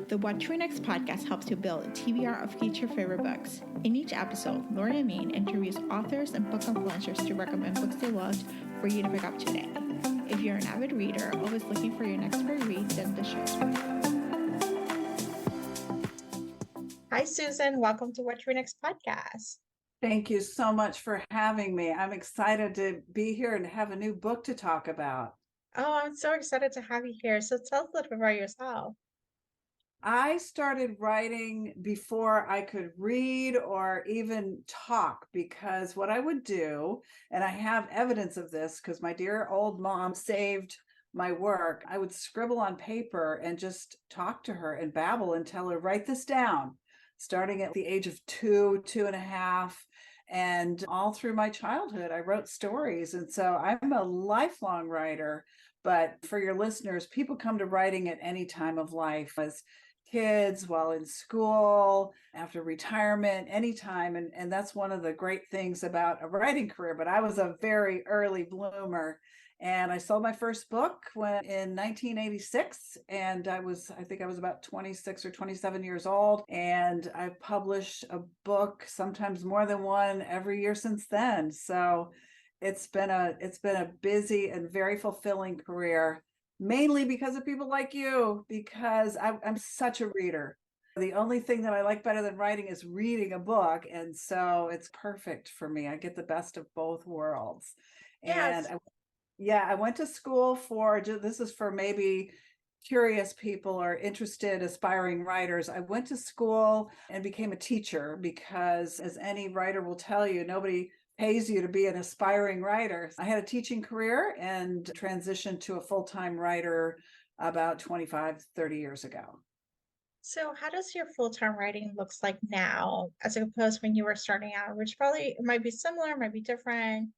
The What to Read Next podcast helps you build a TBR of future favorite books. In each episode, Lauren and Mean interviews authors and book influencers to recommend books they loved for you to pick up today. If you're an avid reader, always looking for your next great read, then the show's for you. Hi, Susan. Welcome to What to Read Next podcast. Thank you so much for having me. I'm excited to be here and have a new book to talk about. Oh, I'm so excited to have you here. So tell us a little bit about yourself. I started writing before I could read or even talk, because what I would do, and I have evidence of this because my dear old mom saved my work, I would scribble on paper and just talk to her and babble and tell her, write this down, starting at the age of 2.5. And all through my childhood, I wrote stories. And so I'm a lifelong writer. But for your listeners, people come to writing at any time of life, as kids, while in school, after retirement, anytime. And that's one of the great things about a writing career. But I was a very early bloomer. And I sold my first book in 1986. And I think I was about 26 or 27 years old. And I published a book, sometimes more than one, every year since then. So it's been a busy and very fulfilling career, mainly because of people like you, because I'm such a reader. The only thing that I like better than writing is reading a book. And so it's perfect for me. I get the best of both worlds. Yes. And I went to school this is for maybe curious people or interested aspiring writers. I went to school and became a teacher because, as any writer will tell you, nobody pays you to be an aspiring writer. I had a teaching career and transitioned to a full-time writer about 25, 30 years ago. So how does your full-time writing looks like now, as opposed when you were starting out, which probably might be similar, might be different?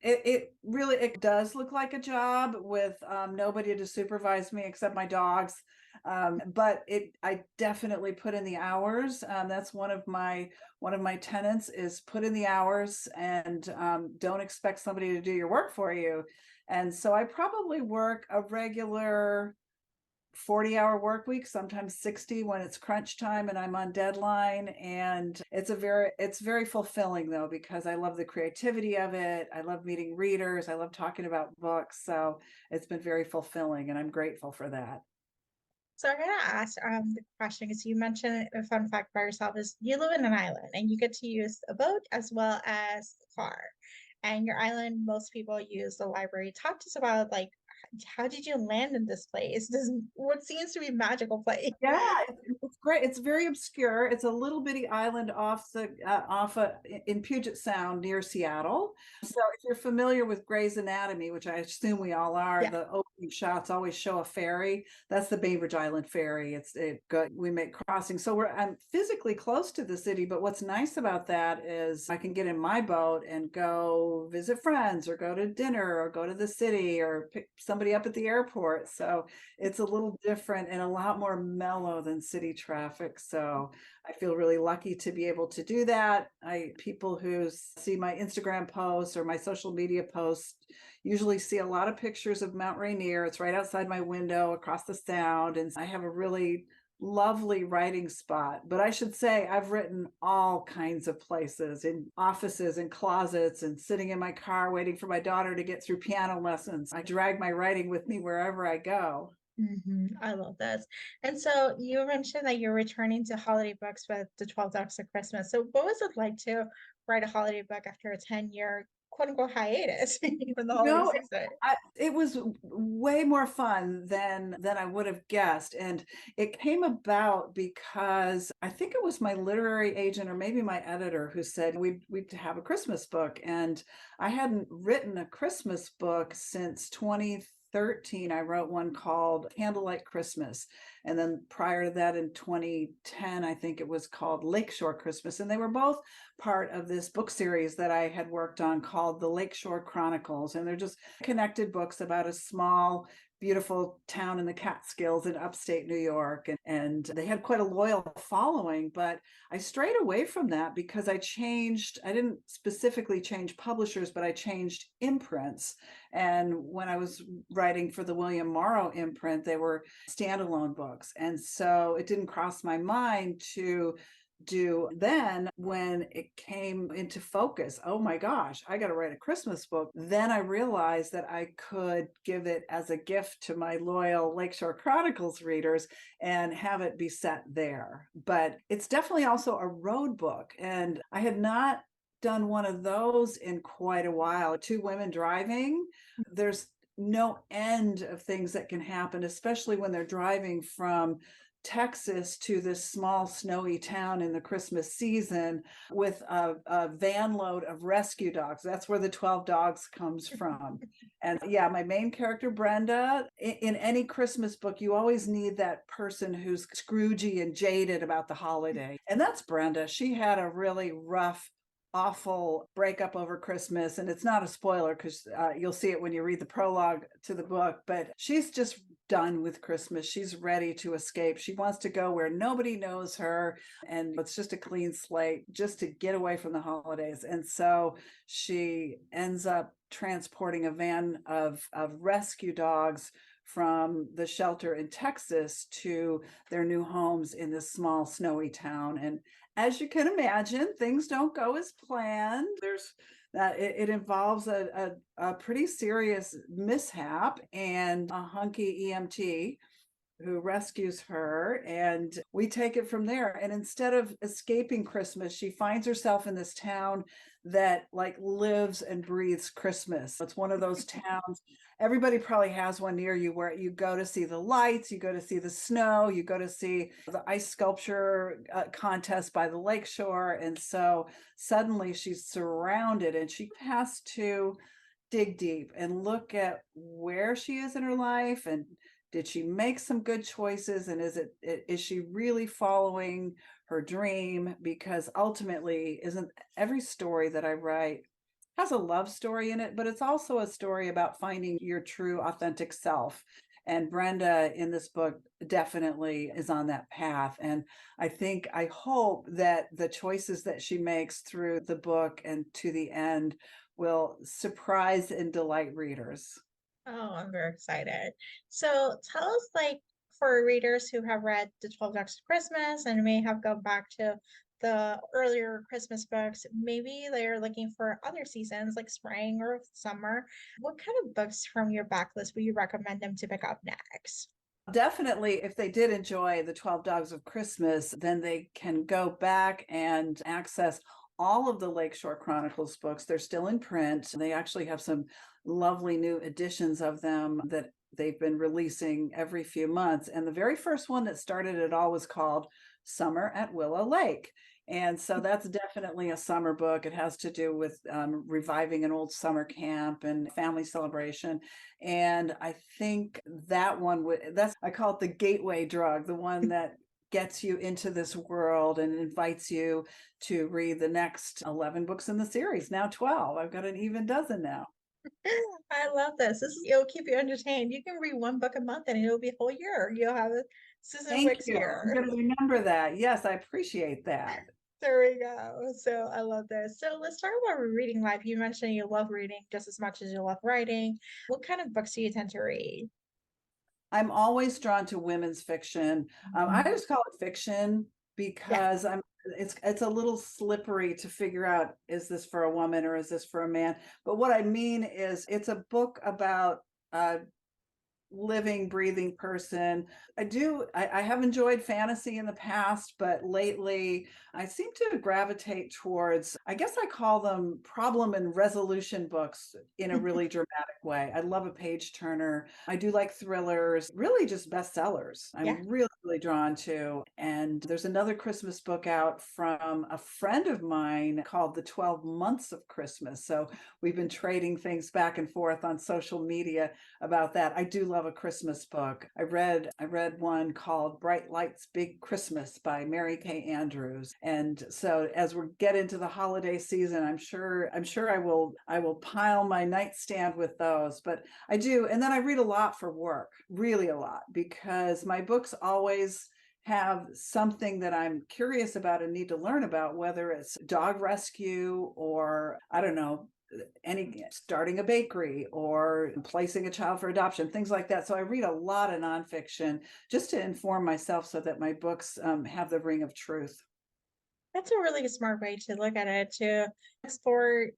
It really does look like a job with nobody to supervise me except my dogs. But I definitely put in the hours. That's one of my tenets is put in the hours, and don't expect somebody to do your work for you. And so I probably work a regular 40-hour work week, sometimes 60 when it's crunch time and I'm on deadline. And it's very fulfilling, though, because I love the creativity of it. I love meeting readers. I love talking about books. So it's been very fulfilling, and I'm grateful for that. So I'm gonna ask the question, because you mentioned a fun fact about yourself is you live in an island and you get to use a boat as well as the car. And your island, most people use the library. Talk to us about, like, how did you land in this place? This what seems to be a magical place. Yeah, it's great. It's very obscure. It's a little bitty island in Puget Sound near Seattle. So if you're familiar with Grey's Anatomy, which I assume we all are, Yeah. the opening shots always show a ferry. That's the Bainbridge Island ferry. We make crossings. So I'm physically close to the city, but what's nice about that is I can get in my boat and go visit friends or go to dinner or go to the city or pick somebody up at the airport. So it's a little different and a lot more mellow than city traffic. So I feel really lucky to be able to do that. People who see my Instagram posts or my social media posts usually see a lot of pictures of Mount Rainier. It's right outside my window across the sound. And I have a really lovely writing spot. But I should say I've written all kinds of places, in offices and closets, and sitting in my car waiting for my daughter to get through piano lessons. I drag my writing with me wherever I go. I love this. And so you mentioned that you're returning to holiday books with the 12 Days of Christmas. So what was it like to write a holiday book after a 10-year quote unquote hiatus from the holiday No, season? it was way more fun than I would have guessed. And it came about because I think it was my literary agent or maybe my editor who said we'd have a Christmas book. And I hadn't written a Christmas book since 2013. I wrote one called Candlelight Christmas. And then prior to that, in 2010, I think it was called Lakeshore Christmas. And they were both part of this book series that I had worked on called the Lakeshore Chronicles. And they're just connected books about a small beautiful town in the Catskills in upstate New York. And they had quite a loyal following, but I strayed away from that because I didn't specifically change publishers, but I changed imprints. And when I was writing for the William Morrow imprint, they were standalone books. And so it didn't cross my mind to do then when it came into focus. Oh my gosh, I got to write a Christmas book. Then I realized that I could give it as a gift to my loyal Lakeshore Chronicles readers and have it be set there. But it's definitely also a road book. And I had not done one of those in quite a while. Two women driving, there's no end of things that can happen, especially when they're driving from Texas to this small snowy town in the Christmas season with a van load of rescue dogs. That's where the 12 dogs comes from. And yeah, my main character, Brenda, in any Christmas book, you always need that person who's Scroogey and jaded about the holiday. And that's Brenda. She had a really rough, awful breakup over Christmas. And it's not a spoiler because you'll see it when you read the prologue to the book, but she's just done with Christmas. She's ready to escape. She wants to go where nobody knows her. And it's just a clean slate just to get away from the holidays. And so she ends up transporting a van of rescue dogs from the shelter in Texas to their new homes in this small snowy town. And as you can imagine, things don't go as planned. There's that it involves a pretty serious mishap and a hunky EMT who rescues her, and we take it from there. And instead of escaping Christmas, she finds herself in this town that like lives and breathes Christmas. It's one of those towns, everybody probably has one near you, where you go to see the lights, you go to see the snow, you go to see the ice sculpture contest by the lakeshore. And so suddenly she's surrounded, and she has to dig deep and look at where she is in her life, and did she make some good choices, and is she really following her dream? Because ultimately, isn't every story that I write has a love story in it, but it's also a story about finding your true authentic self. And Brenda in this book definitely is on that path. And I hope that the choices that she makes through the book and to the end will surprise and delight readers. Oh, I'm very excited. So tell us, like, for readers who have read The 12 Days of Christmas and may have gone back to the earlier Christmas books, maybe they're looking for other seasons like spring or summer. What kind of books from your backlist would you recommend them to pick up next? Definitely, if they did enjoy the 12 Dogs of Christmas, then they can go back and access all of the Lakeshore Chronicles books. They're still in print. They actually have some lovely new editions of them that they've been releasing every few months. And the very first one that started it all was called Summer at Willow Lake. And so that's definitely a summer book. It has to do with reviving an old summer camp and family celebration. And I think that one that's, I call it the gateway drug, the one that gets you into this world and invites you to read the next 11 books in the series. Now 12. I've got an even dozen now. I love this. It'll keep you entertained. You can read one book a month and it'll be a whole year. You'll have a Susan Thank Wicks you. I'm year. going to remember that. Yes, I appreciate that. There we go. So I love this. So let's talk about reading life. You mentioned you love reading just as much as you love writing. What kind of books do you tend to read? I'm always drawn to women's fiction. I just call it fiction Yeah. because it's a little slippery to figure out, is this for a woman or is this for a man? But what I mean is it's a book about living, breathing person. I have enjoyed fantasy in the past, but lately I seem to gravitate towards, I guess I call them problem and resolution books in a really dramatic way. I love a page turner. I do like thrillers, really just bestsellers. Yeah. I'm really drawn to. And there's another Christmas book out from a friend of mine called The 12 Months of Christmas. So we've been trading things back and forth on social media about that. I do love love a Christmas book. I read one called Bright Lights Big Christmas by Mary Kay Andrews. And so as we get into the holiday season, I'm sure I will pile my nightstand with those. But I do, and then I read a lot for work, really a lot, because my books always have something that I'm curious about and need to learn about, whether it's dog rescue or, I don't know, any starting a bakery or placing a child for adoption, things like that. So I read a lot of nonfiction just to inform myself so that my books have the ring of truth. That's a really smart way to look at it, to explore,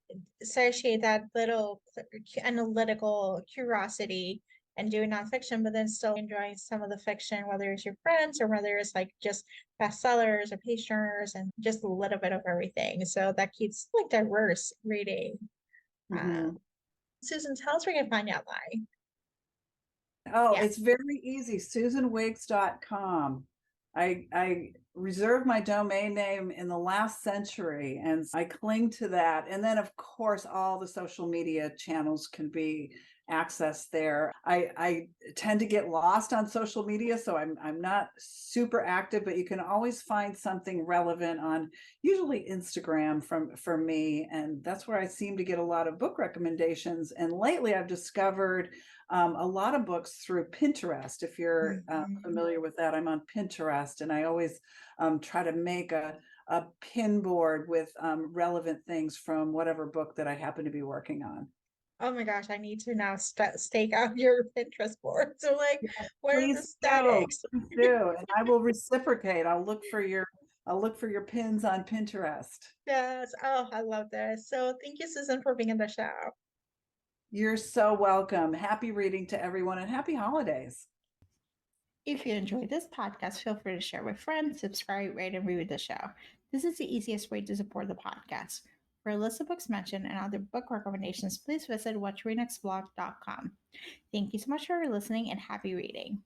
satiate that little analytical curiosity and do nonfiction, but then still enjoying some of the fiction, whether it's your friends or whether it's like just bestsellers or page turners and just a little bit of everything. So that keeps like diverse reading. Mhm. Susan, tell us where you can find you online. Oh, Yeah. it's very easy. SusanWiggs.com. I reserved my domain name in the last century and I cling to that. And then of course all the social media channels can be accessed there. I tend to get lost on social media, so I'm not super active, but you can always find something relevant on usually Instagram for me. And that's where I seem to get a lot of book recommendations. And lately I've discovered a lot of books through Pinterest. If you're Mhm. familiar with that, I'm on Pinterest, and I always try to make a pin board with relevant things from whatever book that I happen to be working on. Oh my gosh, I need to now stake out your Pinterest board. So like, Yes, what are the please do. aesthetics? Please do. And I will reciprocate. I'll look for your pins on Pinterest. Yes. Oh, I love this. So thank you, Susan, for being in the show. You're so welcome. Happy reading to everyone and happy holidays. If you enjoyed this podcast, feel free to share with friends, subscribe, rate, and review the show. This is the easiest way to support the podcast. For a list of books mentioned and other book recommendations, please visit watchrenexblog.com. Thank you so much for listening and happy reading.